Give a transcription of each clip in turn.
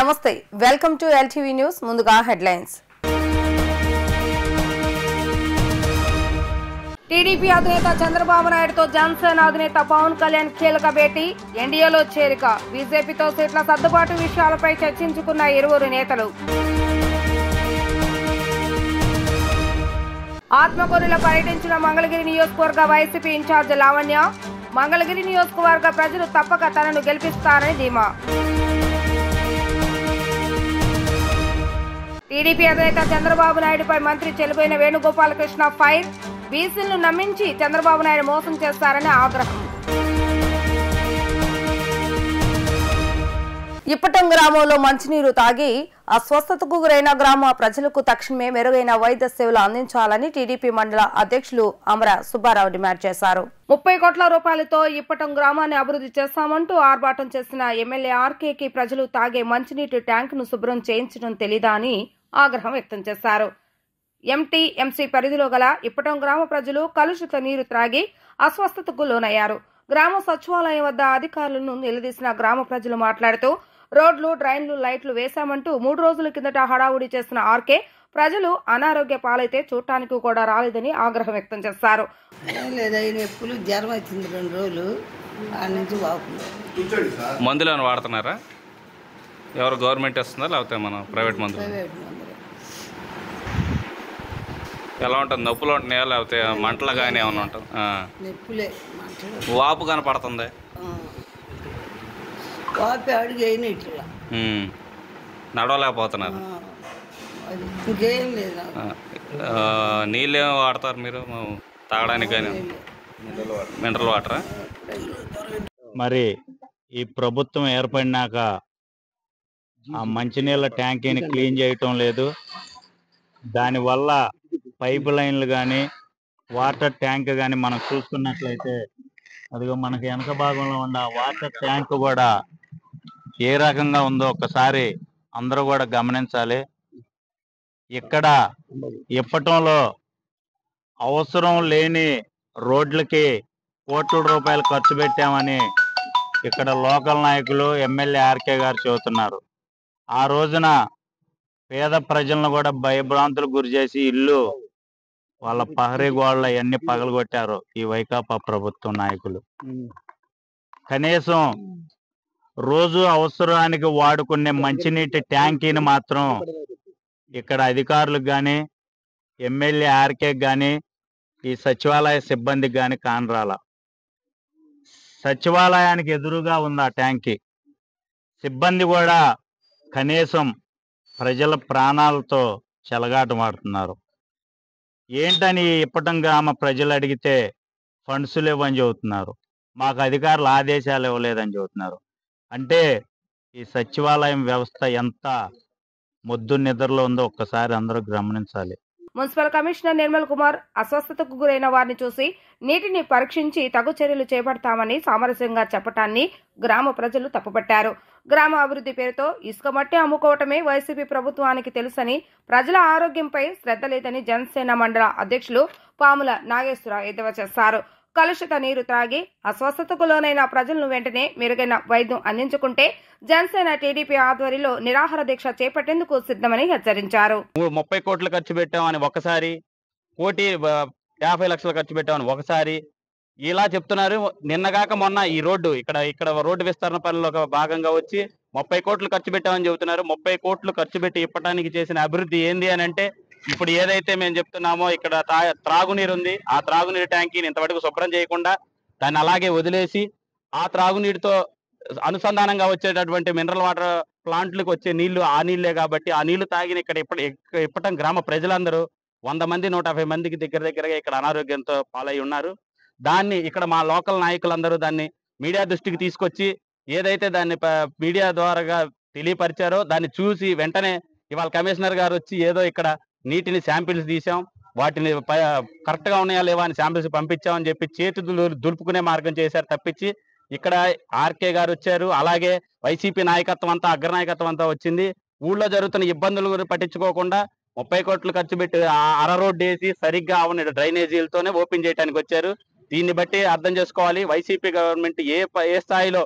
నమస్తే welcome to LTV news ముందుగా headlines TDP అధినేత చంద్రబాబు నాయుడుతో జనసేన అధినేత పవన్ కళ్యాణ్ కీలక భేటీ ఎన్డీఏలో చేరిక బీజేపీతో సీట్ల సర్దుబాటు విషయాలపై చర్చించుకున్న ఇరువురు నేతలు ఆత్మకూరులో పర్యటించిన మంగళగిరి నియోజకవర్గ వైసీపీ ఇన్ఛార్జ్ లావణ్య మంగళగిరి నియోజకవర్గ ప్రజలు తప్పక తనను గెలిపిస్తారని ధీమా టీడీపీ అధినేత చంద్రబాబు నాయుడుపై మంత్రి చెలుబోయిన వేణుగోపాలకృష్ణ ఫైర్ బీసీలను నమ్మించి చంద్రబాబు నాయుడు మోసం చేస్తారని ఆగ్రహం ఇప్పటం గ్రామంలో మంచినీరు తాగి అస్వస్థతకు గురైన గ్రామ ప్రజలకు తక్షణమే మెరుగైన వైద్య సేవలు అందించాలని టీడీపీ మండల అధ్యక్షులు అమర సుబ్బారావు డిమాండ్ చేశారు 30 కోట్ల రూపాయలతో ఇప్పటం గ్రామాన్ని అభివృద్ధి చేస్తామంటూ ఆర్భాటం చేసిన ఎమ్మెల్యే ఆర్కేకి ప్రజలు తాగే మంచినీటి ట్యాంకును శుభ్రం చేయించడం తెలీదా అని ఆగ్రహం వ్యక్తం చేశారు. ఎంటీఎంసీ పరిధిలో గల ఇప్పటం గ్రామ ప్రజలు కలుషిత నీరు త్రాగి అస్వస్థతకు లోనయ్యారు. గ్రామ సచివాలయం వద్ద అధికారులను నిలదీసిన గ్రామ ప్రజలు మాట్లాడుతూ రోడ్లు డ్రైన్లు లైట్లు వేశామంటూ 3 రోజుల కిందట హడావుడి చేసిన ఆర్కే ప్రజలు అనారోగ్య పాలైతే చూడటానికి కూడా రాలేదని ఆగ్రహం వ్యక్తం చేశారు. మందులను వాడుతున్నారా? ఎవరు గవర్నమెంట్ ఇస్తుందా లేకపోతే మన ప్రైవేట్ మందులు? ఎలా ఉంటుంది? నొప్పులు ఉంటున్నాయా లేకపోతే మంటలు కానీ ఏమైనా ఉంటుంది? వాపు కనపడుతుంది. నడవలేకపోతున్నారు. నీళ్ళు ఏమి వాడతారు మీరు తాగడానికి? కానీ మినరల్ వాటరా? మరి ఈ ప్రభుత్వం ఏర్పడినాక ఆ మంచినీళ్ళ ట్యాంకీని క్లీన్ చేయటం లేదు. దానివల్ల పైప్ లైన్లు కానీ వాటర్ ట్యాంక్ కానీ మనం చూసుకున్నట్లయితే అదిగో మనకి వెనక భాగంలో ఉన్న వాటర్ ట్యాంక్ కూడా ఏ రకంగా ఉందో ఒక్కసారి అందరూ కూడా గమనించాలి. ఇక్కడ ఇప్పటంలో అవసరం లేని రోడ్లకి కోట్ల రూపాయలు ఖర్చు పెట్టామని ఇక్కడ లోకల్ నాయకులు ఎమ్మెల్యే ఆర్కే గారు చెబుతున్నారు. ఆ రోజున పేద ప్రజలను కూడా భయభ్రాంతులకు గురి చేసి ఇల్లు వాళ్ళ పహరీ గోడలు అవన్నీ పగలగొట్టారు ఈ వైకాపా ప్రభుత్వం నాయకులు. కనీసం రోజు అవసరానికి వాడుకునే మంచినీటి ట్యాంకీని మాత్రం ఇక్కడ అధికారులకు కానీ ఎమ్మెల్యే ఆర్కే కానీ ఈ సచివాలయ సిబ్బందికి కానీ కానరాల. సచివాలయానికి ఎదురుగా ఉంది ఆ ట్యాంకీ. సిబ్బంది కూడా కనీసం ప్రజల ప్రాణాలతో చెలగాటమాడుతున్నారు. ఏంటని ఇప్పటం గ్రామ ప్రజలు అడిగితే ఫండ్స్ లేవని చెబుతున్నారు. మాకు అధికారులు ఆదేశాలు ఇవ్వలేదని చెబుతున్నారు. అంటే ఈ సచివాలయం వ్యవస్థ ఎంత మొద్దు నిద్రలో ఉందో ఒక్కసారి అందరూ గమనించాలి. మున్సిపల్ కమిషనర్ నిర్మల్ కుమార్ అస్వస్థతకు గురైన వారిని చూసి నీటిని పరీక్షించి తగు చర్యలు చేపడతామని సామరస్యంగా చెప్పటాన్ని గ్రామ ప్రజలు తప్పుపట్టారు. గ్రామ అభివృద్ధి పేరుతో ఇసుక మట్టి అమ్ముకోవటమే వైసీపీ ప్రభుత్వానికి తెలుసని, ప్రజల ఆరోగ్యంపై శ్రద్ధ లేదని జనసేన మండల అధ్యక్షులు పాముల నాగేశ్వరరావు ఎద్దేవా చేశారు. కలుషిత నీరు త్రాగి అస్వస్థతకు లోనైన ప్రజలను వెంటనే మెరుగైన వైద్యం అందించుకుంటే జనసేన టీడీపీ ఆధ్వర్యంలో నిరాహార దీక్ష చేపట్టేందుకు సిద్ధమని హెచ్చరించారు. 30 కోట్లు ఖర్చు పెట్టామని ఒకసారి, 1,50,00,000 ఖర్చు పెట్టామని ఒకసారి ఇలా చెప్తున్నారు. నిన్నగాక మొన్న ఈ రోడ్డు ఇక్కడ రోడ్డు విస్తరణ పనుల్లో భాగంగా వచ్చి 30 కోట్లు ఖర్చు పెట్టామని చెబుతున్నారు. 30 కోట్లు ఖర్చు పెట్టి ఇప్పటానికి చేసిన అభివృద్ధి ఏంది అని అంటే, ఇప్పుడు ఏదైతే మేము చెప్తున్నామో ఇక్కడ త్రాగునీరు ఉంది, ఆ త్రాగునీరు ట్యాంకీని ఇంతవరకు శుభ్రం చేయకుండా దాన్ని అలాగే వదిలేసి ఆ త్రాగునీరుతో అనుసంధానంగా వచ్చేటటువంటి మినరల్ వాటర్ ప్లాంట్లకు వచ్చే నీళ్లు ఆ నీళ్లే కాబట్టి ఆ నీళ్లు తాగిన ఇప్పటం గ్రామ ప్రజలందరూ 100 మంది 150 మందికి దగ్గరగా ఇక్కడ అనారోగ్యంతో పాలై ఉన్నారు. దాన్ని ఇక్కడ మా లోకల్ నాయకులందరూ దాన్ని మీడియా దృష్టికి తీసుకొచ్చి ఏదైతే దాన్ని మీడియా ద్వారా తెలియపరిచారో దాన్ని చూసి వెంటనే ఇవాళ కమిషనర్ గారు వచ్చి ఏదో ఇక్కడ నీటిని శాంపిల్స్ తీసాం, వాటిని కరెక్ట్ గా ఉన్నాయా లేవా అని శాంపిల్స్ పంపించామని చెప్పి చేతి దులుపుకునే మార్గం చేశారు తప్పించి ఇక్కడ ఆర్కే గారు వచ్చారు. అలాగే వైసీపీ నాయకత్వం అంతా అగ్రనాయకత్వం అంతా వచ్చింది. ఊళ్ళో జరుగుతున్న ఇబ్బందులు పట్టించుకోకుండా 30 కోట్లు ఖర్చు పెట్టి అర రోడ్డు వేసి సరిగ్గా అవున డ్రైనేజీలతోనే ఓపెన్ చేయడానికి వచ్చారు. దీన్ని బట్టి అర్థం చేసుకోవాలి వైసీపీ గవర్నమెంట్ ఏ స్థాయిలో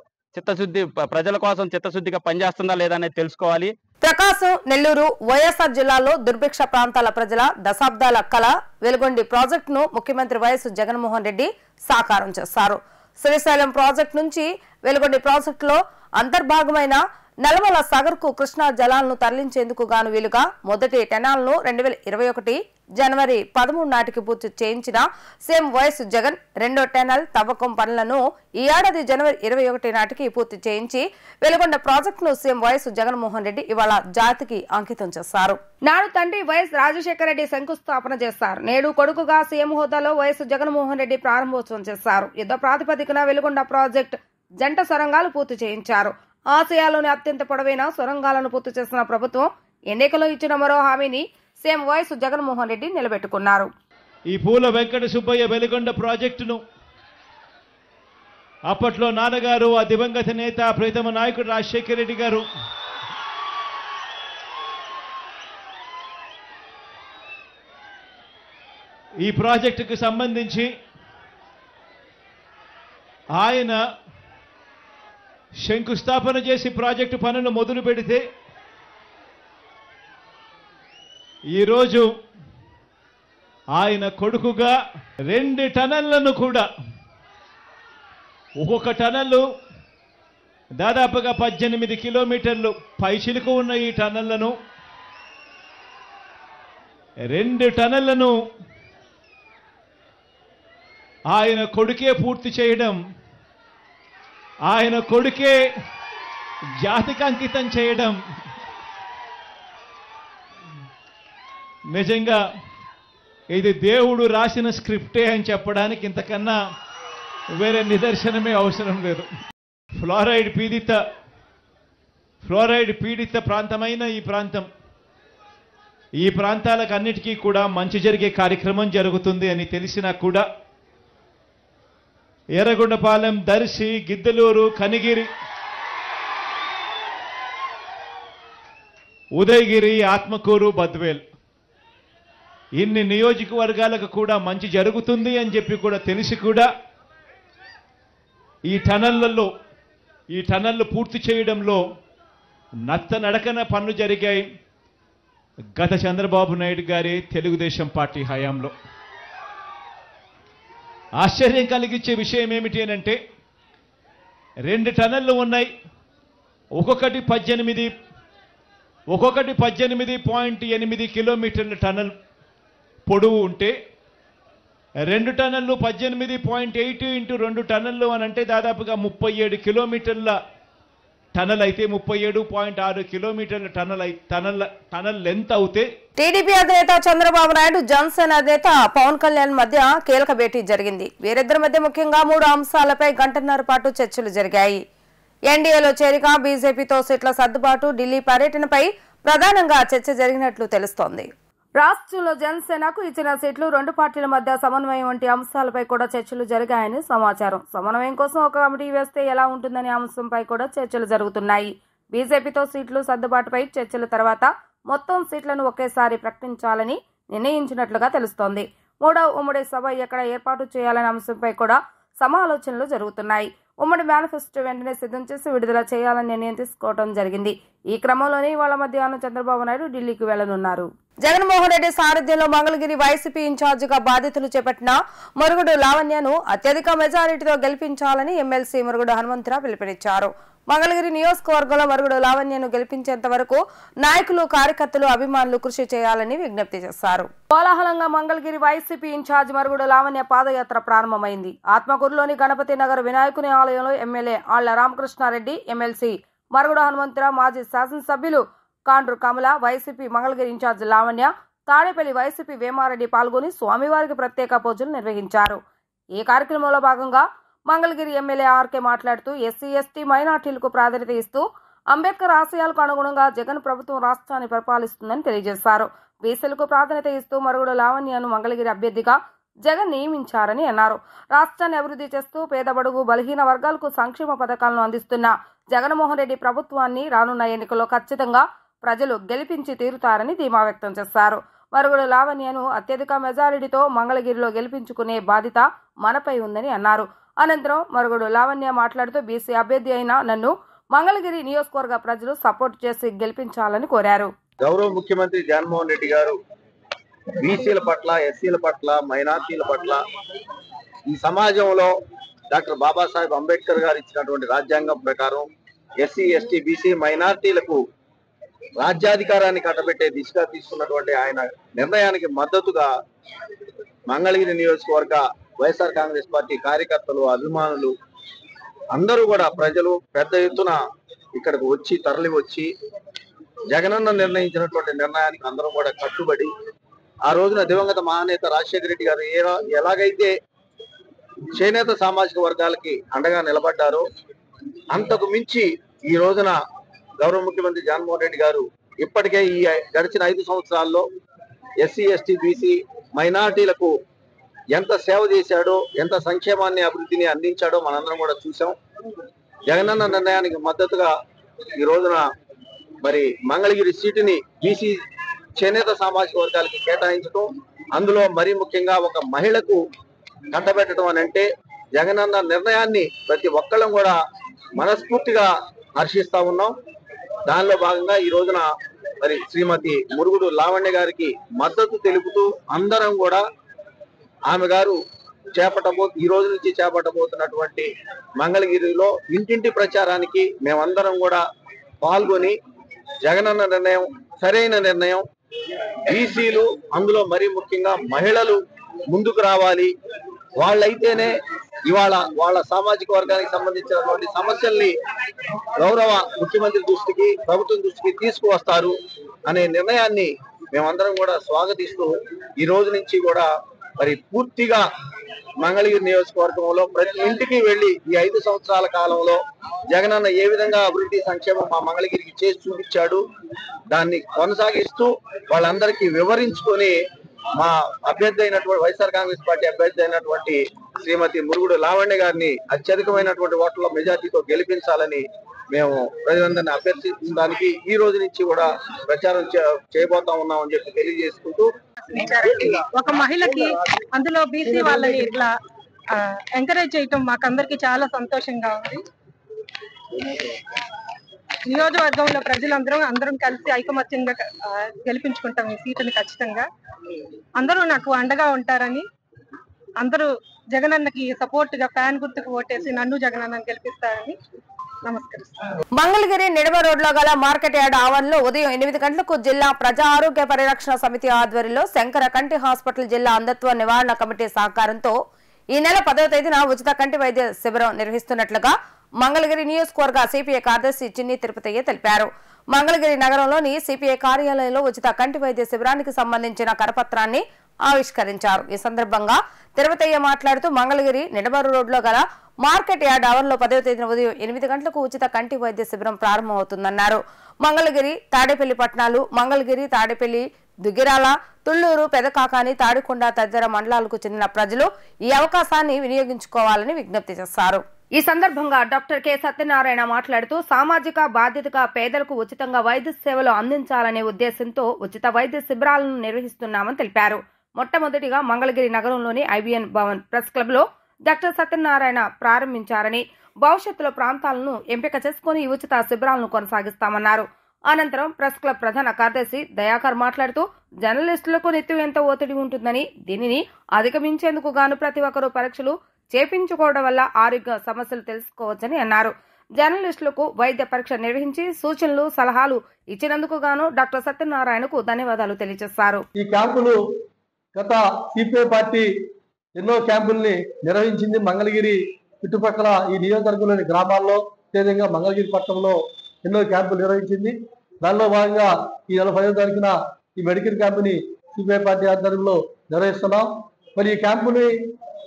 ప్రజల కోసం చిత్తశుద్ధిగా పనిచేస్తుందా లేదా అనేది తెలుసుకోవాలి. ప్రకాశం, నెల్లూరు, వైఎస్ఆర్ జిల్లాలో దుర్భిక్ష ప్రాంతాల ప్రజల దశాబ్దాల కళ వెలుగొండి ప్రాజెక్టును ముఖ్యమంత్రి వైఎస్ జగన్మోహన్ రెడ్డి సాకారం చేశారు. శ్రీశైలం ప్రాజెక్టు నుంచి వెలుగొండి ప్రాజెక్టులో అంతర్భాగమైన నల్లమల సాగర్ కు కృష్ణా జలాలను తరలించేందుకు గాను వీలుగా మొదటి టెనాల్ను 2021 జనవరి 13 నాటికి పూర్తి చేయించిన సీఎం వైఎస్ జగన్ రెండో టెనల్ తవ్వకం పనులను ఈ ఏడాది జనవరి 21 నాటికి పూర్తి చేయించి వెలుగొండ ప్రాజెక్టును సీఎం వైఎస్ జగన్మోహన్ రెడ్డి ఇవాళ జాతికి అంకితం చేశారు. నాడు తండ్రి వైఎస్ రాజశేఖర రెడ్డి శంకుస్థాపన చేశారు. నేడు కొడుకుగా సీఎం హోదాలో వైఎస్ జగన్మోహన్ రెడ్డి ప్రారంభోత్సవం చేశారు. యుద్ధ ప్రాతిపదికన వెలుగొండ ప్రాజెక్టు జంట సొరంగాలు పూర్తి చేయించారు. ఆసియాలోని అత్యంత పొడవైన సొరంగాలను పూర్తి చేసిన ప్రభుత్వం ఎన్నికల్లో ఇచ్చిన మరో హామీని సీఎం వైఎస్ జగన్మోహన్ రెడ్డి నిలబెట్టుకున్నారు. ఈ పూల వెంకట సుబ్బయ్య వెలుగొండ ప్రాజెక్టును అప్పట్లో నాన్నగారు, ఆ దివంగత నేత ప్రీతమ నాయకుడు రాజశేఖర రెడ్డి గారు ఈ ప్రాజెక్టుకు సంబంధించి ఆయన శంకుస్థాపన చేసి ప్రాజెక్టు పనులు మొదలు పెడితే ఈరోజు ఆయన కొడుకుగా 2 టనళ్లను కూడా, ఒక్కొక్క టనల్లు దాదాపుగా 18 కిలోమీటర్లు పైచిలుకు ఉన్న ఈ టనళ్లను 2 టనళ్లను ఆయన కొడుకే పూర్తి చేయడం, ఆయన కొడుకే జాతికి అంకితం చేయడం నిజంగా ఇది దేవుడు రాసిన స్క్రిప్టే అని చెప్పడానికి ఇంతకన్నా వేరే నిదర్శనమే అవసరం లేదు. ఫ్లోరైడ్ పీడిత ప్రాంతమైన ఈ ప్రాంతాలకు అన్నిటికీ కూడా మంచి జరిగే కార్యక్రమం జరుగుతుంది అని తెలిసినా కూడా ఎర్రగొండపాలెం, దర్శి, గిద్దలూరు, కనిగిరి, ఉదయగిరి, ఆత్మకూరు, బద్వేల్ ఇన్ని నియోజకవర్గాలకు కూడా మంచి జరుగుతుంది అని చెప్పి కూడా తెలిసి కూడా ఈ టనళ్లు పూర్తి చేయడంలో నడకన పనులు జరిగాయి గత చంద్రబాబు నాయుడు గారి తెలుగుదేశం పార్టీ హయాంలో. ఆశ్చర్యం కలిగించే విషయం ఏమిటి అంటే 2 టనళ్లు ఉన్నాయి. ఒక్కొక్కటి 18.8 కిలోమీటర్ల టనల్ పొడవు ఉంటే 2 టనళ్లు 18.8 ఇంటూ 2 టనళ్లు అని అంటే దాదాపుగా 37 కిలోమీటర్ల టనల్ అయితే 37.6 కిలోమీటర్ల టనల్ లెంత్ అవుతే టీడీపీ అధినేత చంద్రబాబు నాయుడు, జనసేన అధినేత పవన్ కళ్యాణ్ మధ్య కీలక భేటీ జరిగింది. వీరిద్దరి మధ్య ముఖ్యంగా 3 అంశాలపై గంటన్నర పాటు చర్చలు జరిగాయి. ఎన్డీఏలో చేరిక, బీజేపీతో సీట్ల సర్దుబాటు, ఢిల్లీ పర్యటనపై ప్రధానంగా చర్చ జరిగినట్లు తెలుస్తోంది. రాష్ట్రంలో జనసేనకు ఇచ్చిన సీట్లు, 2 పార్టీల మధ్య సమన్వయం వంటి అంశాలపై కూడా చర్చలు జరిగాయని సమాచారం. సమన్వయం కోసం ఒక కమిటీ వేస్తే ఎలా ఉంటుందనే అంశంపై కూడా చర్చలు జరుగుతున్నాయి. బీజేపీతో సీట్లు సర్దుబాటుపై చర్చల తర్వాత మొత్తం సీట్లను ఒకేసారి ప్రకటించాలని నిర్ణయించినట్లుగా తెలుస్తోంది. 3వ ఉమ్మడి సభ ఎక్కడ ఏర్పాటు చేయాలనే అంశంపై కూడా సమాలోచనలు జరుగుతున్నాయి. ఉమ్మడి మేనిఫెస్టో వెంటనే సిద్ధం చేసి విడుదల చేయాలని నిర్ణయం తీసుకోవడం జరిగింది. ఈ క్రమంలోనే ఇవాళ మధ్యాహ్నం చంద్రబాబు నాయుడు ఢిల్లీకి వెళ్లనున్నారు. జగన్మోహన్ రెడ్డి సారథ్యంలో మంగళగిరి వైసీపీ ఇన్ఛార్జిగా బాధ్యతలు చేపట్టిన మరుగుడు లావణ్యను అత్యధిక మెజారిటీతో గెలిపించాలని ఎమ్మెల్సీ మరుగుడు హనుమంతరావు పిలుపునిచ్చారు. మంగళగిరి నియోజకవర్గంలో మరుగుడు లావణ్యను గెలిపించేంత వరకు నాయకులు, కార్యకర్తలు, అభిమానులు కృషి చేయాలని విజ్ఞప్తి చేశారు. కోలాహలంగా మంగళగిరి వైసీపీ ఇన్ఛార్జ్ మరుగుడు లావణ్య పాదయాత్ర ప్రారంభమైంది. ఆత్మకూరులోని గణపతి నగర్ వినాయకుని ఆలయంలో ఎమ్మెల్యే ఆళ్ల రామకృష్ణారెడ్డి, ఎమ్మెల్సీ మరుగుడు హనుమంతరావు, మాజీ శాసనసభ్యులు Kandru Kamala, YCP Mangalagiri in charge Lavanya, Tadepalli YCP Vemareddy పాల్గొని స్వామివారికి ప్రత్యేక పూజలు నిర్వహించారు. ఈ కార్యక్రమంలో భాగంగా మంగళగిరి ఎమ్మెల్యే ఆర్కే మాట్లాడుతూ ఎస్సీ, ఎస్టీ, మైనార్టీలకు ప్రాధాన్యత ఇస్తూ అంబేద్కర్ ఆశయాలకు అనుగుణంగా జగన్ ప్రభుత్వం రాష్ట్రాన్ని పరిపాలిస్తుందని తెలియజేశారు. బీసీలకు ప్రాధాన్యత ఇస్తూ మరుగుడు లావణ్యను మంగళగిరి అభ్యర్థిగా జగన్ నియమించారని అన్నారు. రాష్ట్రాన్ని అభివృద్ధి చేస్తూ పేద, బడుగు, బలహీన వర్గాలకు సంక్షేమ పథకాలను అందిస్తున్న జగన్మోహన్ రెడ్డి ప్రభుత్వాన్ని రానున్న ఎన్నికల్లో ఖచ్చితంగా ప్రజలు గెలిపించి తీరుతారని ధీమా వ్యక్తం చేశారు. మరుగుడు లావణ్యను అత్యధిక మెజారిటీతో మంగళగిరిలో గెలిపించుకునే బాధ్యత మనపై ఉందని అన్నారు. అనంతరం మరుగుడు లావణ్య మాట్లాడుతూ బీసీ అభ్యర్థి అయిన నన్ను మంగళగిరి నియోజకవర్గ ప్రజలు సపోర్ట్ చేసి గెలిపించాలని కోరారు. గౌరవ ముఖ్యమంత్రి జగన్మోహన్ రెడ్డి గారు బీసీల పట్ల, ఎస్సీల పట్ల, మైనార్టీల పట్ల ఈ సమాజంలో డాక్టర్ బాబాసాహెబ్ అంబేద్కర్ గారు ఇచ్చినటువంటి రాజ్యాంగం ప్రకారం ఎస్సీ, ఎస్టీ, బీసీ, మైనార్టీలకు రాజ్యాధికారాన్ని కట్టబెట్టే దిశగా తీసుకున్నటువంటి ఆయన నిర్ణయానికి మద్దతుగా మంగళగిరి నియోజకవర్గ వైఎస్ఆర్ కాంగ్రెస్ పార్టీ కార్యకర్తలు, అభిమానులు అందరూ కూడా ప్రజలు పెద్ద ఎత్తున ఇక్కడికి వచ్చి తరలి వచ్చి జగనన్న నిర్ణయించినటువంటి నిర్ణయానికి అందరూ కూడా కట్టుబడి ఆ రోజున దివంగత మహానేత రాజశేఖర రెడ్డి గారు ఎలాగైతే చేనేత సామాజిక వర్గాలకి అండగా నిలబడ్డారో అంతకు మించి ఈ రోజున గౌరవ ముఖ్యమంత్రి జగన్మోహన్ రెడ్డి గారు ఇప్పటికే ఈ గడిచిన 5 సంవత్సరాల్లో ఎస్సీ, ఎస్టీ, బీసీ, మైనార్టీలకు ఎంత సేవ చేశాడో, ఎంత సంక్షేమాన్ని, అభివృద్ధిని అందించాడో మనందరం కూడా చూసాం. జగనన్న నిర్ణయానికి మద్దతుగా ఈ రోజున మరి మంగళగిరి సీటుని బీసీ చేనేత సామాజిక వర్గాలకి కేటాయించడం, అందులో మరీ ముఖ్యంగా ఒక మహిళకు కట్టబెట్టడం అని అంటే జగనన్న నిర్ణయాన్ని ప్రతి ఒక్కళ్ళం కూడా మనస్ఫూర్తిగా హర్షిస్తా ఉన్నాం. దానిలో భాగంగా ఈ రోజున మరి శ్రీమతి మురుగుడు లావణ్య గారికి మద్దతు తెలుపుతూ అందరం కూడా ఆమె గారు ఈ రోజు నుంచి చేపట్టబోతున్నటువంటి మంగళగిరిలో ఇంటింటి ప్రచారానికి మేమందరం కూడా పాల్గొని జగనన్న నిర్ణయం సరైన నిర్ణయం, బీసీలు అందులో మరీ ముఖ్యంగా మహిళలు ముందుకు రావాలి, వాళ్ళైతేనే ఇవాళ వాళ్ళ సామాజిక వర్గానికి సంబంధించినటువంటి సమస్యల్ని గౌరవ ముఖ్యమంత్రి దృష్టికి, ప్రభుత్వం దృష్టికి తీసుకువస్తారు అనే నిర్ణయాన్ని మేమందరం కూడా స్వాగతిస్తూ ఈ రోజు నుంచి కూడా మరి పూర్తిగా మంగళగిరి నియోజకవర్గంలో ప్రతి ఇంటికి వెళ్లి ఈ 5 సంవత్సరాల కాలంలో జగనన్న ఏ విధంగా అభివృద్ధి సంక్షేమం మా మంగళగిరికి చేసి చూపించాడు, దాన్ని కొనసాగిస్తూ వాళ్ళందరికీ వివరించుకొని మా అభ్యర్థి అయినటువంటి వైఎస్ఆర్ కాంగ్రెస్ పార్టీ అభ్యర్థి అయినటువంటి శ్రీమతి మురుగుడు లావణ్య గారిని అత్యధికమైనటువంటి ఓట్ల మెజార్టీతో గెలిపించాలని మేము ప్రజలందరినీ అభ్యర్థించడానికి ఈ రోజు నుంచి కూడా ప్రచారం చేయబోతా ఉన్నామని చెప్పి తెలియజేసుకుంటూ, ఒక మహిళకి అందులో బీసీ వాళ్ళని ఇట్లా ఎంకరేజ్ చేయటం మాకందరికి చాలా సంతోషంగా ఉంది. నియోజకవర్గంలో అందరం కలిసి ఐకమత్యంగా గెలిపించుకుంటాం ఈ సీటుని ఖచ్చితంగా. అందరూ నాకు అండగా ఉంటారని, అందరూ జగనన్నకి సపోర్ట్ గా ఫ్యాన్ గుర్తుకు ఓటేసి నన్ను జగనన్నని గెలిపిస్తారని నమస్కరిస్తాను. మంగళగిరి నిడమ రోడ్లో గల మార్కెట్ యార్డ్ ఆవరణలో ఉదయం 8 గంటలకు జిల్లా ప్రజా ఆరోగ్య పరిరక్షణ సమితి ఆధ్వర్యంలో శంకర కంటి హాస్పిటల్ జిల్లా అంధత్వ నివారణ కమిటీ సహకారంతో ఈ నెల 10వ తేదీన ఉచిత కంటి వైద్య శిబిరం నిర్వహిస్తున్నట్లుగా మంగళగిరి నియోజకవర్గ సిపిఐ కార్యదర్శి చిన్ని తిరుపతయ్య తెలిపారు. మంగళగిరి నగరంలోని సిపిఐ కార్యాలయంలో ఉచిత కంటి వైద్య శిబిరానికి సంబంధించిన కరపత్రాన్ని ఆవిష్కరించారు. ఈ సందర్భంగా తిరుపతయ్య మాట్లాడుతూ మంగళగిరి నిడమరు రోడ్లో గల మార్కెట్ యార్డ్ ఆవరణలో 10వ తేదీన ఉదయం 8 గంటలకు ఉచిత కంటి వైద్య శిబిరం ప్రారంభమవుతుందన్నారు. మంగళగిరి, తాడేపల్లి పట్టణాలు, మంగళగిరి, తాడేపల్లి, దుగ్గిరాల, తుళ్లూరు, పెదకాకాని, తాడికొండ తదితర మండలాలకు చెందిన ప్రజలు ఈ అవకాశాన్ని వినియోగించుకోవాలని విజ్ఞప్తి చేశారు. ఈ సందర్భంగా డాక్టర్ కె సత్యనారాయణ మాట్లాడుతూ సామాజిక బాధ్యతగా పేదలకు ఉచితంగా వైద్య సేవలు అందించాలనే ఉద్దేశంతో ఉచిత వైద్య శిబిరాలను నిర్వహిస్తున్నామని తెలిపారు. మొట్టమొదటిగా మంగళగిరి నగరంలోని ఐబిఎన్ భవన్ ప్రెస్ క్లబ్ లో డాక్టర్ సత్యనారాయణ ప్రారంభించారని, భవిష్యత్తులో ప్రాంతాలను ఎంపిక చేసుకుని ఈ ఉచిత శిబిరాలను కొనసాగిస్తామన్నారు. అనంతరం ప్రెస్ క్లబ్ ప్రధాన కార్యదర్శి దయాకర్ మాట్లాడుతూ జర్నలిస్టులకు నిత్యం ఎంత ఒత్తిడి ఉంటుందని, దీనిని అధిగమించేందుకు గాను ప్రతి ఒక్కరూ పరీక్షలు చేపించుకోవడం వల్ల ఆరోగ్య సమస్యలు తెలుసుకోవచ్చని అన్నారు. జర్నలిస్టులకు వైద్య పరీక్ష నిర్వహించి సూచనలు, సలహాలు ఇచ్చినందుకు గాను డాక్టర్ సత్యనారాయణకు ధన్యవాదాలు తెలియజేశారు. ఈ క్యాంపులు గత సిపిఐ పార్టీ ఎన్నో క్యాంపుల్ని నిర్వహించింది. మంగళగిరి చుట్టుపక్కల ఈ నియోజకవర్గంలోని గ్రామాల్లో, అదేవిధంగా మంగళగిరి పట్టణంలో ఎన్నో క్యాంపులు నిర్వహించింది. దానిలో భాగంగా ఈ నెల 10వ తారీఖున ఈ మెడికల్ క్యాంపుని సిపిఐ పార్టీ ఆధ్వర్యంలో నిర్వహిస్తున్నాం. మరి ఈ క్యాంపుని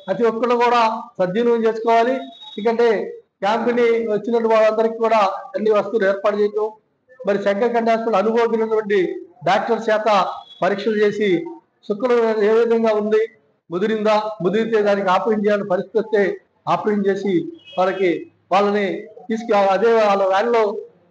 ప్రతి ఒక్కరు కూడా సద్వినియోగం చేసుకోవాలి. ఎందుకంటే క్యాంపుని వచ్చినటువంటి వాళ్ళందరికీ కూడా అన్ని వస్తువులు ఏర్పాటు చేయటం, మరి శంకర్ కంటి హాస్పిటల్ అనుభవమైనటువంటి డాక్టర్ చేత పరీక్షలు చేసి శుక్లం ఏ విధంగా ఉంది, ముదిరితే దానికి ఆపరేషన్ చేయాలని పరిస్థితి వస్తే ఆపరేషన్ చేసి వాళ్ళని అదే వాళ్ళ వ్యాన్లో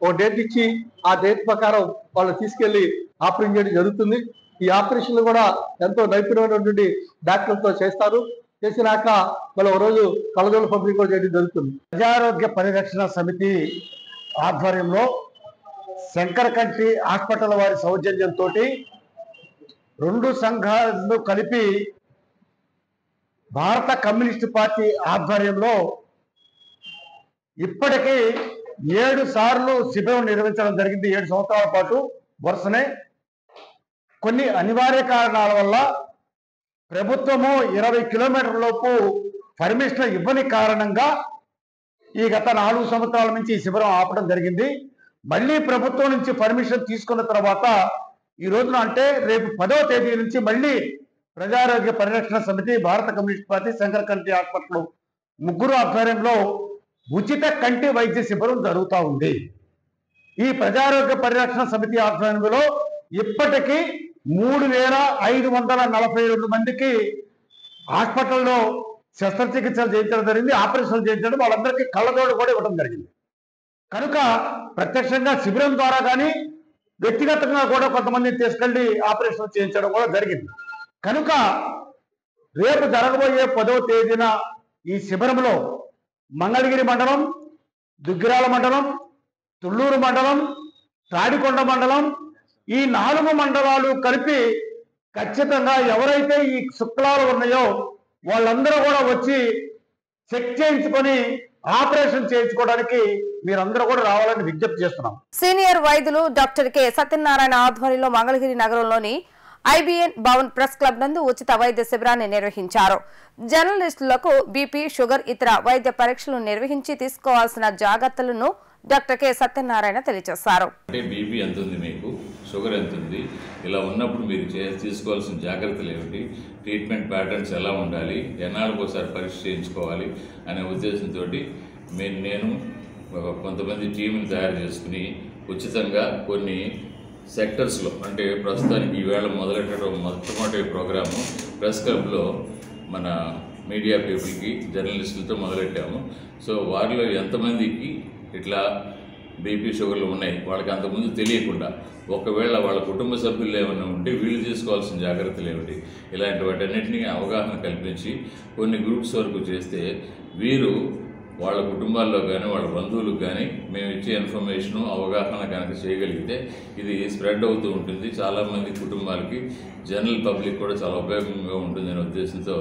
ఒక డేట్ ఇచ్చి ఆ డేట్ ప్రకారం వాళ్ళని తీసుకెళ్లి ఆపరేషన్ చేయడం జరుగుతుంది. ఈ ఆపరేషన్లు కూడా ఎంతో నైపుణ్యమైనటువంటి డాక్టర్లతో చేస్తారు. చేసినాక మళ్ళీ ఒక రోజు కళ్ళజోళ్ళ పంపిణీ కూడా చేయడం జరుగుతుంది. ప్రజారోగ్య పరిరక్షణ సమితి ఆధ్వర్యంలో శంకరకంటి హాస్పిటల్ వారి సౌజన్యంతో 2 సంఘాలను కలిపి భారత కమ్యూనిస్టు పార్టీ ఆధ్వర్యంలో ఇప్పటికీ 7 సార్లు శిబిరం నిర్వహించడం జరిగింది. 7 సంవత్సరాల పాటు వరుసనే. కొన్ని అనివార్య కారణాల వల్ల ప్రభుత్వము 20 కిలోమీటర్ల లోపు పర్మిషన్ ఇవ్వని కారణంగా ఈ గత 4 సంవత్సరాల నుంచి ఈ శిబిరం ఆపడం జరిగింది. మళ్ళీ ప్రభుత్వం నుంచి పర్మిషన్ తీసుకున్న తర్వాత ఈ రోజున అంటే రేపు 10వ తేదీ నుంచి మళ్ళీ ప్రజారోగ్య పరిరక్షణ సమితి, భారత కమ్యూనిస్ట్ పార్టీ, శంకరకంటి హాస్పిటల్ ముగ్గురు ఆధ్వర్యంలో ఉచిత కంటి వైద్య శిబిరం జరుగుతూ ఉంది. ఈ ప్రజారోగ్య పరిరక్షణ సమితి ఆధ్వర్యంలో ఇప్పటికీ 3542 మందికి హాస్పిటల్లో శస్త్రచికిత్సలు చేయించడం జరిగింది. ఆపరేషన్లు చేయించడం, వాళ్ళందరికీ కళ్ళజోడు కూడా ఇవ్వడం జరిగింది. కనుక ప్రత్యక్షంగా శిబిరం ద్వారా కానీ వ్యక్తిగతంగా కూడా కొంతమందిని తీసుకెళ్లి ఆపరేషన్ చేయించడం కూడా జరిగింది. కనుక రేపు జరగబోయే 10వ తేదీన ఈ శిబిరంలో మంగళగిరి మండలం, దుగ్గిరాల మండలం, తుళ్ళూరు మండలం, తాడికొండ మండలం, ఈ 4 మండలాలు కలిపి ఖచ్చితంగా ఎవరైతే ఈ శుక్లాలు ఉన్నాయో వాళ్ళందరూ కూడా వచ్చి చెక్ చేయించుకొని ఆపరేషన్ చేయించుకోవడానికి మీరందరూ కూడా రావాలని విజ్ఞప్తి చేస్తున్నాం. సీనియర్ వైద్యులు డాక్టర్ కె సత్యనారాయణ ఆధ్వర్యంలో మంగళగిరి నగరంలోని IBN భవన్ ప్రెస్ క్లబ్ నందు ఉచిత వైద్య శిబిరాన్ని నిర్వహించారు. జర్నలిస్టులకు బీపీ, షుగర్, ఇతర వైద్య పరీక్షలు నిర్వహించి తీసుకోవాల్సిన జాగ్రత్తలను డాక్టర్ కె సత్యనారాయణ తెలియజేశారు. అంటే బీపీ ఎంత ఉంది, మీకు షుగర్ ఎంత ఉంది, ఇలా ఉన్నప్పుడు మీరు తీసుకోవాల్సిన జాగ్రత్తలు ఏమిటి, ట్రీట్మెంట్ ప్యాటర్న్స్ ఎలా ఉండాలి, ఎన్నాళ్ళకి ఒకసారి పరీక్ష చేయించుకోవాలి అనే ఉద్దేశంతో నేను కొంతమంది టీంని తయారు చేసుకుని ఉచితంగా కొన్ని సెక్టర్స్లో, అంటే ప్రస్తుతానికి ఈవేళ మొదలెట్టడం మొట్టమొదటి ప్రోగ్రాము ప్రెస్ క్లబ్లో మన మీడియా పీపుల్కి, జర్నలిస్టులతో మొదలెట్టాము. సో వారిలో ఎంతమందికి ఇట్లా బీపీ, షుగర్లు ఉన్నాయి, వాళ్ళకి అంతకుముందు తెలియకుండా, ఒకవేళ వాళ్ళ కుటుంబ సభ్యులు ఏమైనా ఉంటే వీళ్ళు తీసుకోవాల్సిన జాగ్రత్తలు ఏమిటి, ఇలాంటి వాటన్నిటినీ అవగాహన కల్పించి కొన్ని గ్రూప్స్ వరకు చేస్తే వీరు వాళ్ళ కుటుంబాల్లో కానీ వాళ్ళ బంధువులకు కానీ మేము ఇచ్చే ఇన్ఫర్మేషను అవగాహన కనుక చేయగలిగితే ఇది స్ప్రెడ్ అవుతూ ఉంటుంది. చాలామంది కుటుంబాలకి, జనరల్ పబ్లిక్ కూడా చాలా ఉపయోగంగా ఉంటుందనే ఉద్దేశంతో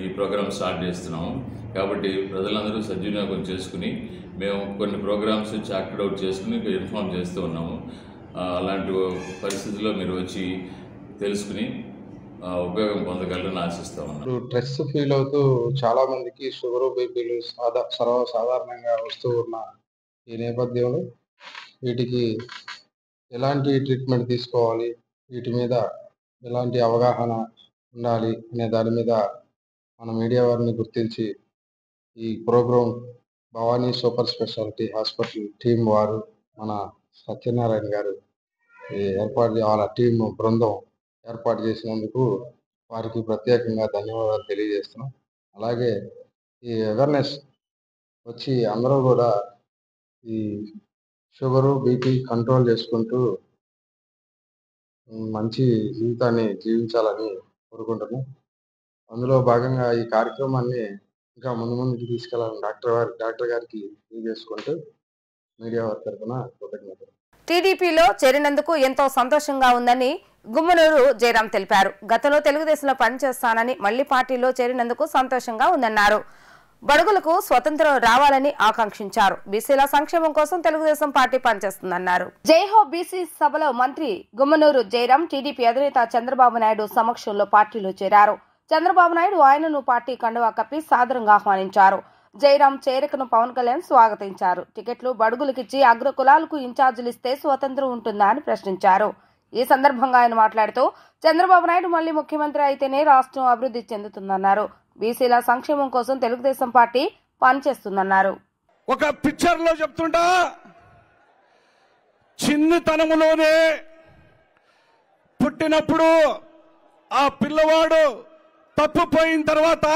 ఈ ప్రోగ్రామ్ స్టార్ట్ చేస్తున్నాము. కాబట్టి ప్రజలందరూ సద్వినియోగం చేసుకుని మేము కొన్ని ప్రోగ్రామ్స్ చార్టెడ్ అవుట్ చేసుకుని ఇన్ఫార్మ్ చేస్తూ ఉన్నాము. అలాంటి పరిస్థితుల్లో మీరు వచ్చి తెలుసుకుని ఉపయోగం పొందగలరని ఆశిస్తూ ఉన్నాను. స్ట్రెస్ ఫీల్ అవుతూ చాలా మందికి షుగర్, బీపీలు సర్వసాధారణంగా వస్తూ ఉన్న ఈ నేపథ్యంలో వీటికి ఎలాంటి ట్రీట్మెంట్ తీసుకోవాలి, వీటి మీద ఎలాంటి అవగాహన ఉండాలి అనే దాని మీద మన మీడియా వారిని గుర్తించి ఈ program Bhavani super speciality hospital team వారు, మన సత్యనారాయణ గారు వాళ్ళ టీం బృందం ఏర్పాటు చేసినందుకు వారికి ప్రత్యేకంగా ధన్యవాదాలు తెలియజేస్తున్నాం. అలాగే ఈ అవేర్నెస్ వచ్చి అందరూ కూడా ఈ షుగరు, బీపీ కంట్రోల్ చేసుకుంటూ మంచి జీవితాన్ని జీవించాలని కోరుకుంటున్నాం. అందులో భాగంగా ఈ కార్యక్రమాన్ని ఇంకా ముందుకు తీసుకెళ్లాలని డాక్టర్ గారికి తెలియజేసుకుంటూ మీడియా వారి తరఫున కృతజ్ఞతలు. టీడీపీలో చేరినందుకు ఎంతో సంతోషంగా ఉందని గుమ్మనూరు జయరాం తెలిపారు. గతంలో తెలుగుదేశంలో పనిచేస్తానని మళ్లీ పార్టీలో చేరినందుకు సంతోషంగా ఉందన్నారు. బడుగులకు స్వతంత్రం రావాలని ఆకాంక్షించారు. బీసీల సంక్షేమం కోసం తెలుగుదేశం పార్టీ పనిచేస్తుందన్నారు. జైహో బీసీ సభలో మంత్రి గుమ్మనూరు జయరాం టీడీపీ అధినేత చంద్రబాబు నాయుడు సమక్షంలో పార్టీలో చేరారు. చంద్రబాబు నాయుడు ఆయనను పార్టీ కండువా కప్పి సాదరంగా ఆహ్వానించారు. జయరాం చేరికను పవన్ కళ్యాణ్ స్వాగతించారు. టికెట్లు బడుగులకిచ్చి అగ్ర కులాలకు ఇన్ఛార్జీలు ఇస్తే స్వతంత్రం ఉంటుందా అని ప్రశ్నించారు. ఈ సందర్భంగా ఆయన మాట్లాడుతూ చంద్రబాబు నాయుడు మళ్లీ ముఖ్యమంత్రి అయితేనే రాష్ట్రం అభివృద్ధి చెందుతుందన్నారు. బీసీల సంక్షేమం కోసం తెలుగుదేశం పార్టీ పనిచేస్తుందన్నారు. ఒక పిక్చర్ లో చెప్తుంటా, చిన్నతనములోనే పుట్టినప్పుడు ఆ పిల్లవాడు తప్పిపోయిన తర్వాత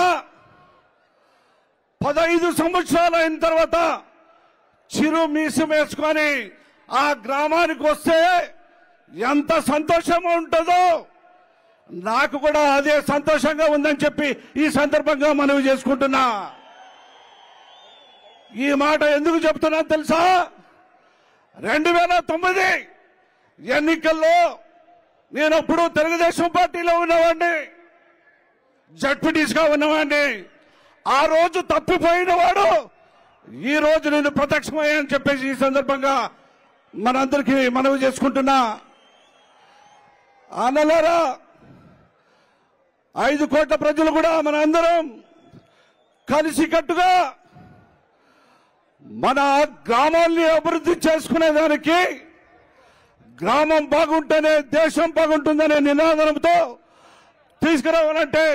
15 సంవత్సరాలు అయిన తర్వాత చిరు మీసం వేసుకొని ఆ గ్రామానికి వస్తే ఎంత సంతోషంగా ఉంటుందో నాకు కూడా అదే సంతోషంగా ఉందని చెప్పి ఈ సందర్భంగా మనవి చేసుకుంటున్నా. ఈ మాట ఎందుకు చెప్తున్నా తెలుసా? 2009 ఎన్నికల్లో నేను అప్పుడు తెలుగుదేశం పార్టీలో ఉన్నవాడిని, జడ్పీటీసీగా ఉన్నవాడిని. ఆ రోజు తప్పిపోయిన వాడు ఈ రోజు నేను ప్రత్యక్షమయ్యాని చెప్పేసి ఈ సందర్భంగా మనందరికీ మనవి చేసుకుంటున్నా. అన్నలారా, 5 కోట్ల ప్రజలు కూడా మనందరం కలిసికట్టుగా మన గ్రామాల్ని అభివృద్ధి చేసుకునేదానికి, గ్రామం బాగుంటేనే దేశం బాగుంటుందనే నినాదంతో తీసుకురావాలంటే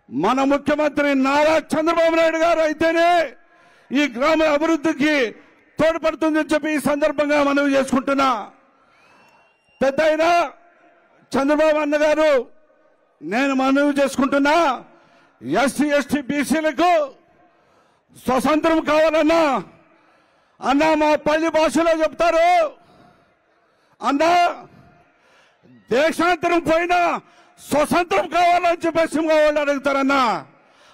మన ముఖ్యమంత్రి నారా చంద్రబాబు నాయుడు గారు అయితేనే ఈ గ్రామ అభివృద్ధికి తోడ్పడుతుందని చెప్పి ఈ సందర్భంగా మనవి చేసుకుంటున్నా. పెద్ద అయినా చంద్రబాబు అన్నగారు నేను మనవి చేసుకుంటున్నా, ఎస్సీ ఎస్టీ బీసీలకు స్వతంత్రం కావాలన్నా అన్న మా పల్లి భాషలో చెప్తారు, అన్న దేశాంతరం పోయినా స్వతంత్రం కావాలని చెప్పేసి మా వాళ్ళు అడుగుతారన్నా.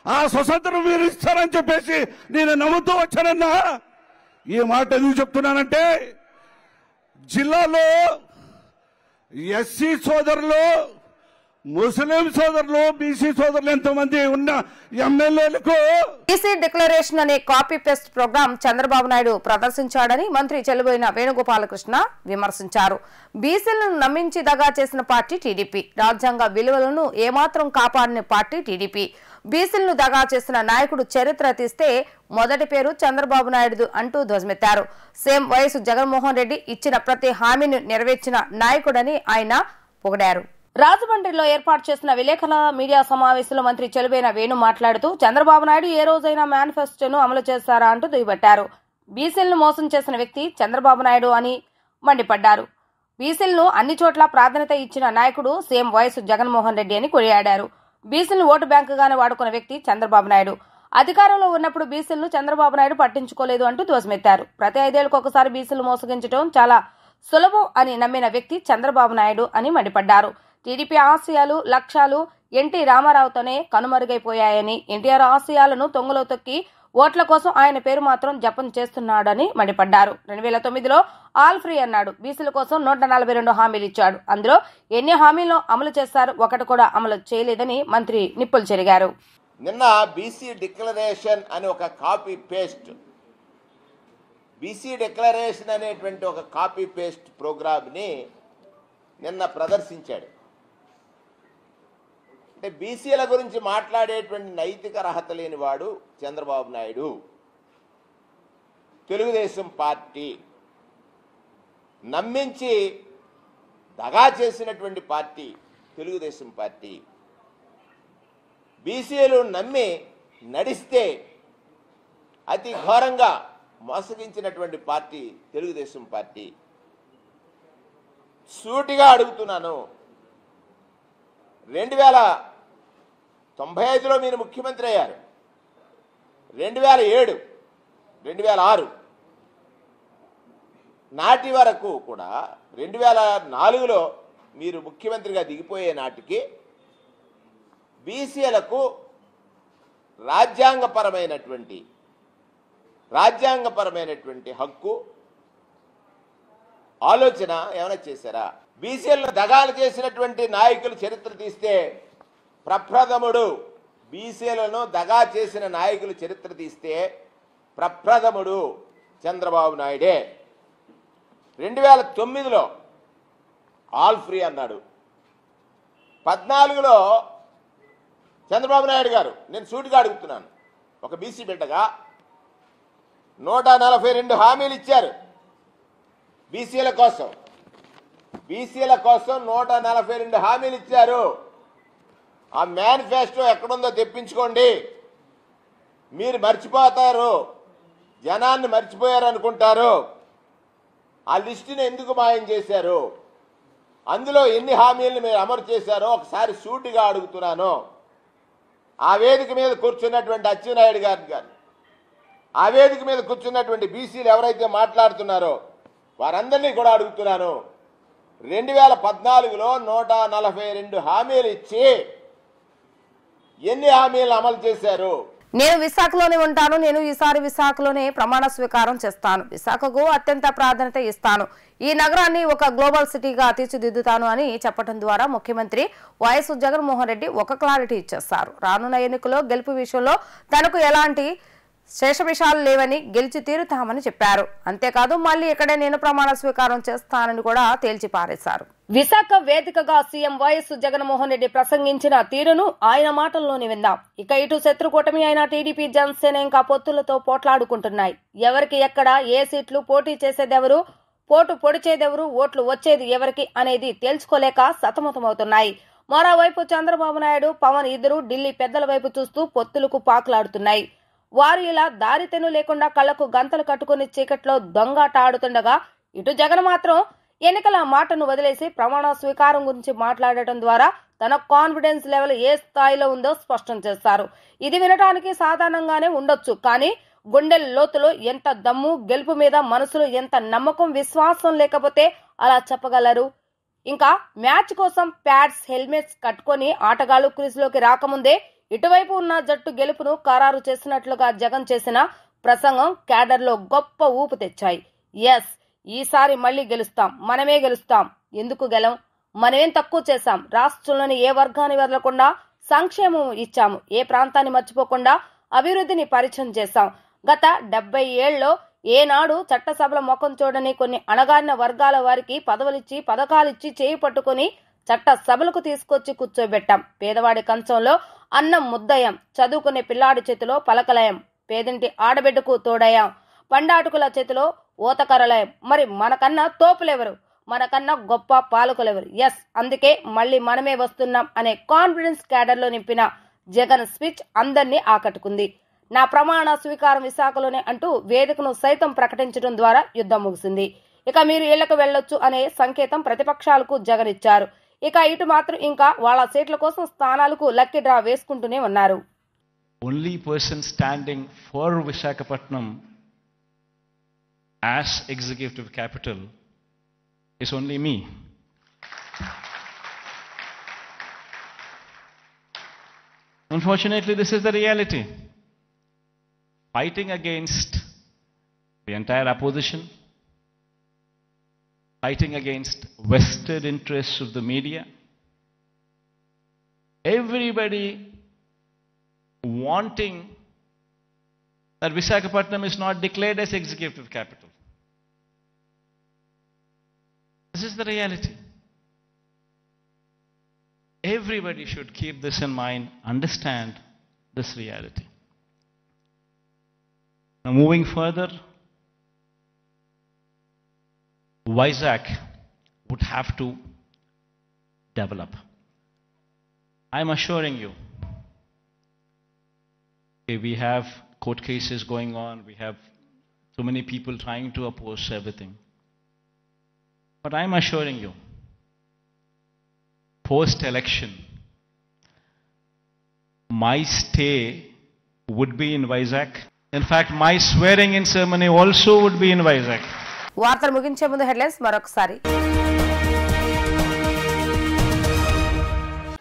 ఆ స్వతంత్రం మీరు ఇస్తారని చెప్పేసి నేను నమ్ముతూ వచ్చానన్నా. ఈ మాట ఎందుకు చెప్తున్నానంటే, జిల్లాలో ఎస్సీ సోదరులు, ముస్లిం సోదరులు, బీసీ సోదరులు ఎంతమంది ఉన్న ఎమ్మెల్యేలకు బీసీ డిక్లరేషన్ అనే copy paste programme Chandrababu Naidu ప్రదర్శించాడని మంత్రి చెల్లుబోయిన వేణుగోపాలకృష్ణ విమర్శించారు. బీసీలను నమ్మించి దగా చేసిన పార్టీ టీడీపీ, రాజ్యాంగ విలువలను ఏమాత్రం కాపాడిన పార్టీ టీడీపీ. బీసీలను దగా చేసిన నాయకుడు చరిత్ర తీస్తే మొదటి పేరు చంద్రబాబు నాయుడు అంటూ ధ్వజమెత్తారు. సేమ్ వైఎస్ జగన్మోహన్ రెడ్డి ఇచ్చిన ప్రతి హామీని నెరవేర్చిన నాయకుడని ఆయన పొగిడారు. రాజమండ్రిలో ఏర్పాటు చేసిన విలేకరుల మీడియా సమావేశంలో మంత్రి చెలుబైన వేణు మాట్లాడుతూ చంద్రబాబు నాయుడు ఏ రోజైనా మేనిఫెస్టోను అమలు చేస్తారా అంటూ దుయ్యబట్టారు. బీసీలను మోసం చేసిన వ్యక్తి చంద్రబాబు నాయుడు అని మండిపడ్డారు. బీసీలను అన్ని చోట్ల ప్రాధాన్యత ఇచ్చిన నాయకుడు సీఎం వైఎస్ జగన్మోహన్ రెడ్డి అని కొనియాడారు. బీసీలను ఓటు బ్యాంకుగానే వాడుకున్న వ్యక్తి చంద్రబాబు నాయుడు. అధికారంలో ఉన్నప్పుడు బీసీలను చంద్రబాబు నాయుడు పట్టించుకోలేదు అంటూ ధ్వజమెత్తారు. ప్రతి 5 ఏళ్లకు ఒకసారి బీసీలు మోసగించడం చాలా సులభం అని నమ్మిన వ్యక్తి చంద్రబాబు నాయుడు అని మండిపడ్డారు. టీడీపీ ఆశయాలు, లక్ష్యాలు ఎన్టీ రామారావుతోనే కనుమరుగైపోయాయని, ఎన్టీఆర్ ఆశయాలను తొంగలో తొక్కి ఓట్ల కోసం ఆయన పేరు మాత్రం జపం చేస్తున్నాడని మండిపడ్డారు. 2009లో ఆల్ ఫ్రీ అన్నాడు. బీసీల కోసం 142 హామీలు ఇచ్చాడు. అందులో ఎన్ని హామీలను అమలు చేశారు? ఒకటి కూడా అమలు చేయలేదని మంత్రి నిప్పులు చెరిగారు. నిన్న బీసీ డిక్లరేషన్ అని ఒక కాపీ పేస్ట్, బీసీ డిక్లరేషన్ అనేటువంటి ఒక కాపీ పేస్ట్ ప్రోగ్రామ్ని నిన్న ప్రదర్శించాడు. అంటే బీసీల గురించి మాట్లాడేటువంటి నైతిక అర్హత లేనివాడు చంద్రబాబు నాయుడు. తెలుగుదేశం పార్టీ నమ్మించి దగా చేసినటువంటి పార్టీ తెలుగుదేశం పార్టీ. బీసీలు నమ్మి నడిస్తే అతి ఘోరంగా మోసగించినటువంటి పార్టీ తెలుగుదేశం పార్టీ. సూటిగా అడుగుతున్నాను, 1995లో మీరు ముఖ్యమంత్రి అయ్యారు. 2007, 2006 నాటి వరకు కూడా 2004లో మీరు ముఖ్యమంత్రిగా దిగిపోయే నాటికి బీసీలకు రాజ్యాంగపరమైనటువంటి హక్కు, ఆలోచన ఏమైనా చేశారా? బీసీలను దగాలు చేసినటువంటి నాయకులు చరిత్ర తీస్తే ప్రప్రథముడు, బీసీలను దగా చేసిన నాయకులు చరిత్ర తీస్తే ప్రప్రథముడు చంద్రబాబు నాయుడే. 2009లో ఆల్ ఫ్రీ అన్నాడు. 14లో చంద్రబాబు నాయుడు గారు, నేను సూటిగా అడుగుతున్నాను, ఒక బీసీ బిడ్డగా 142 హామీలు ఇచ్చారు బీసీల కోసం. 142 హామీలు ఇచ్చారు. ఆ మేనిఫెస్టో ఎక్కడుందో తెప్పించుకోండి. మీరు మర్చిపోతారు, జనాన్ని మర్చిపోయారు అనుకుంటారు. ఆ లిస్టుని ఎందుకు మాయం చేశారు? అందులో ఎన్ని హామీలను మీరు అమలు చేశారో ఒకసారి సూటిగా అడుగుతున్నాను. ఆ వేదిక మీద కూర్చున్నటువంటి అచ్చెన్నాయుడు గారు, ఆ వేదిక మీద కూర్చున్నటువంటి బీసీలు ఎవరైతే మాట్లాడుతున్నారో వారందరినీ కూడా అడుగుతున్నాను, 2014లో 142 హామీలు ఇచ్చి ఎన్ని హామీలు అమలు చేశారు? నేను విశాఖలోనే ఉంటాను. నేను ఈసారి విశాఖలోనే ప్రమాణ స్వీకారం చేస్తాను. విశాఖకు అత్యంత ప్రాధాన్యత ఇస్తాను. ఈ నగరాన్ని ఒక గ్లోబల్ సిటీగా తీర్చిదిద్దుతాను అని చెప్పడం ద్వారా ముఖ్యమంత్రి వైఎస్ జగన్మోహన్ రెడ్డి ఒక క్లారిటీ ఇచ్చేశారు. రానున్న ఎన్నికల్లో గెలుపు విషయంలో తనకు ఎలాంటి శేషవిషయాలు లేవని, గెలిచి తీరుతామని చెప్పారు. అంతేకాదు మళ్ళీ ఇక్కడే నేను ప్రమాణ స్వీకారం చేస్తానని కూడా తేల్చి పారేశారు. విశాఖ వేదికగా సీఎం వైఎస్ జగన్మోహన్ రెడ్డి ప్రసంగించిన తీరును ఆయన మాటల్లోనే విందాం. ఇక ఇటు శత్రుకూటమి అయిన టీడీపీ, జనసేన ఇంకా పొత్తులతో పోట్లాడుకుంటున్నాయి. ఎవరికి ఎక్కడ ఏ సీట్లు పోటీ చేసేదెవరు, పోటు పొడిచేదెవరు, ఓట్లు వచ్చేది ఎవరికి అనేది తేల్చుకోలేక సతమతమవుతున్నాయి. మరోవైపు చంద్రబాబు నాయుడు, పవన్ ఇద్దరు ఢిల్లీ పెద్దల వైపు చూస్తూ పొత్తులకు పాకులాడుతున్నాయి. వారు ఇలా దారితెను లేకుండా కళ్లకు గంతలు కట్టుకుని చీకట్లో దొంగాట ఆడుతుండగా ఇటు జగన్ మాత్రం ఎన్నికల మాటను వదిలేసి ప్రమాణ స్వీకారం గురించి మాట్లాడటం ద్వారా తన కాన్ఫిడెన్స్ లెవెల్ ఏ స్థాయిలో ఉందో స్పష్టం చేస్తారు. ఇది వినటానికి సాధారణంగానే ఉండొచ్చు, కానీ గుండెల లోతులో ఎంత దమ్ము, గెలుపు మీద మనసులో ఎంత నమ్మకం, విశ్వాసం లేకపోతే అలా చెప్పగలరు? ఇంకా మ్యాచ్ కోసం ప్యాడ్స్, హెల్మెట్స్ కట్టుకొని ఆటగాళ్లు క్రీజులోకి రాకముందే ఇటువైపు ఉన్న జట్టు గెలుపును ఖరారు చేసినట్లుగా జగన్ చేసిన ప్రసంగం క్యాడర్లో గొప్ప ఊపు తెచ్చాయి. ఎస్, ఈసారి మళ్లీ గెలుస్తాం, మనమే గెలుస్తాం. ఎందుకు గెలం? మనమేం తక్కువ చేశాం? రాష్ట్రంలోని ఏ వర్గాన్ని వదలకుండా సంక్షేమం ఇచ్చాము, ఏ ప్రాంతాన్ని మర్చిపోకుండా అభివృద్ధిని పరిచయం చేశాం. గత 70 ఏళ్లలో ఏనాడు చట్టసభల ముఖం చూడని కొన్ని అణగారిన వర్గాల వారికి పదవులిచ్చి, పథకాలిచ్చి, చేయి పట్టుకుని చట్ట సభలకు తీసుకొచ్చి కూర్చోబెట్టాం. పేదవాడి కంచంలో అన్నం ముద్దయం, చదువుకునే పిల్లాడి చేతిలో పలకలయం, పేదింటి ఆడబిడ్డకు తోడయాం, పండాటుకుల చేతిలో ఓతకరలయం. మరి మనకన్నా తోపులెవరు, మనకన్నా గొప్ప పాలకులెవరు? ఎస్, అందుకే మళ్ళీ మనమే వస్తున్నాం అనే కాన్ఫిడెన్స్ క్యాడర్లో నింపిన జగన్ స్పీచ్ అందరినీ ఆకట్టుకుంది. నా ప్రమాణ స్వీకారం విశాఖలోనే అంటూ వేదికను సైతం ప్రకటించడం ద్వారా యుద్ధం ముగిసింది. ఇక మీరు ఇళ్లకు వెళ్లొచ్చు అనే సంకేతం ప్రతిపక్షాలకు జగన్ ఇచ్చారు. ఇక ఇటు మాత్రం ఇంకా వాళ్ళ సీట్ల కోసం స్థానాలకు లక్కీ డ్రా వేసుకుంటూనే ఉన్నారు. Only person standing for Visakhapatnam as executive capital is only me. Unfortunately, this is the reality. Fighting against the entire opposition, fighting against vested interests of the media, everybody wanting that Visakhapatnam is not declared as executive capital. This is the reality. Everybody should keep this in mind, understand this reality. Now, moving further, Vizag would have to develop. I'm assuring you, we have court cases going on, we have so many people trying to oppose everything. But I'm assuring you, post-election, my stay would be in Vizag. In fact, my swearing-in ceremony also would be in Vizag. వార్తలు ముగించే ముందు headlines మరొకసారి.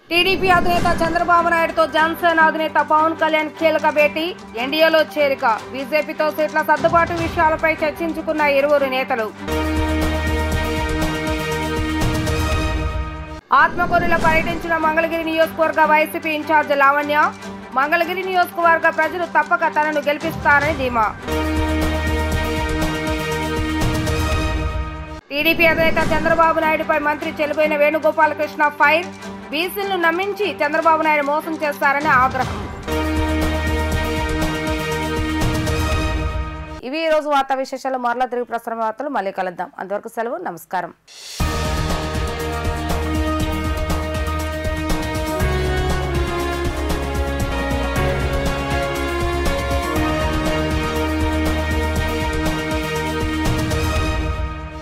TDP అధినేత చంద్రబాబు నాయుడుతో జనసేన అధినేత పవన్ కళ్యాణ్ కీలక భేటీ, ఎన్డీఏలో చేరిక, బీజేపీతో సీట్ల సర్దుబాటు విషయాలపై చర్చించుకున్న ఇరువురు నేతలు. ఆత్మకూరులో పర్యటించిన మంగళగిరి నియోజకవర్గ వైసీపీ ఇన్ఛార్జ్ లావణ్య, మంగళగిరి నియోజకవర్గ ప్రజలు తప్పక తనను గెలిపిస్తారని ధీమా. టీడీపీ అధినేత చంద్రబాబు నాయుడుపై మంత్రి చెలిపోయిన వేణుగోపాలకృష్ణ ఫైర్, బీసీలను నమ్మించి చంద్రబాబు నాయుడు మోసం చేస్తారని ఆగ్రహం. ఇవి ఈ రోజు వార్తా విశేషాలు. మరలా తిరిగి ప్రసారం వార్తలు మళ్ళీ కలుద్దాం. అంతవరకు సెలవు, నమస్కారం.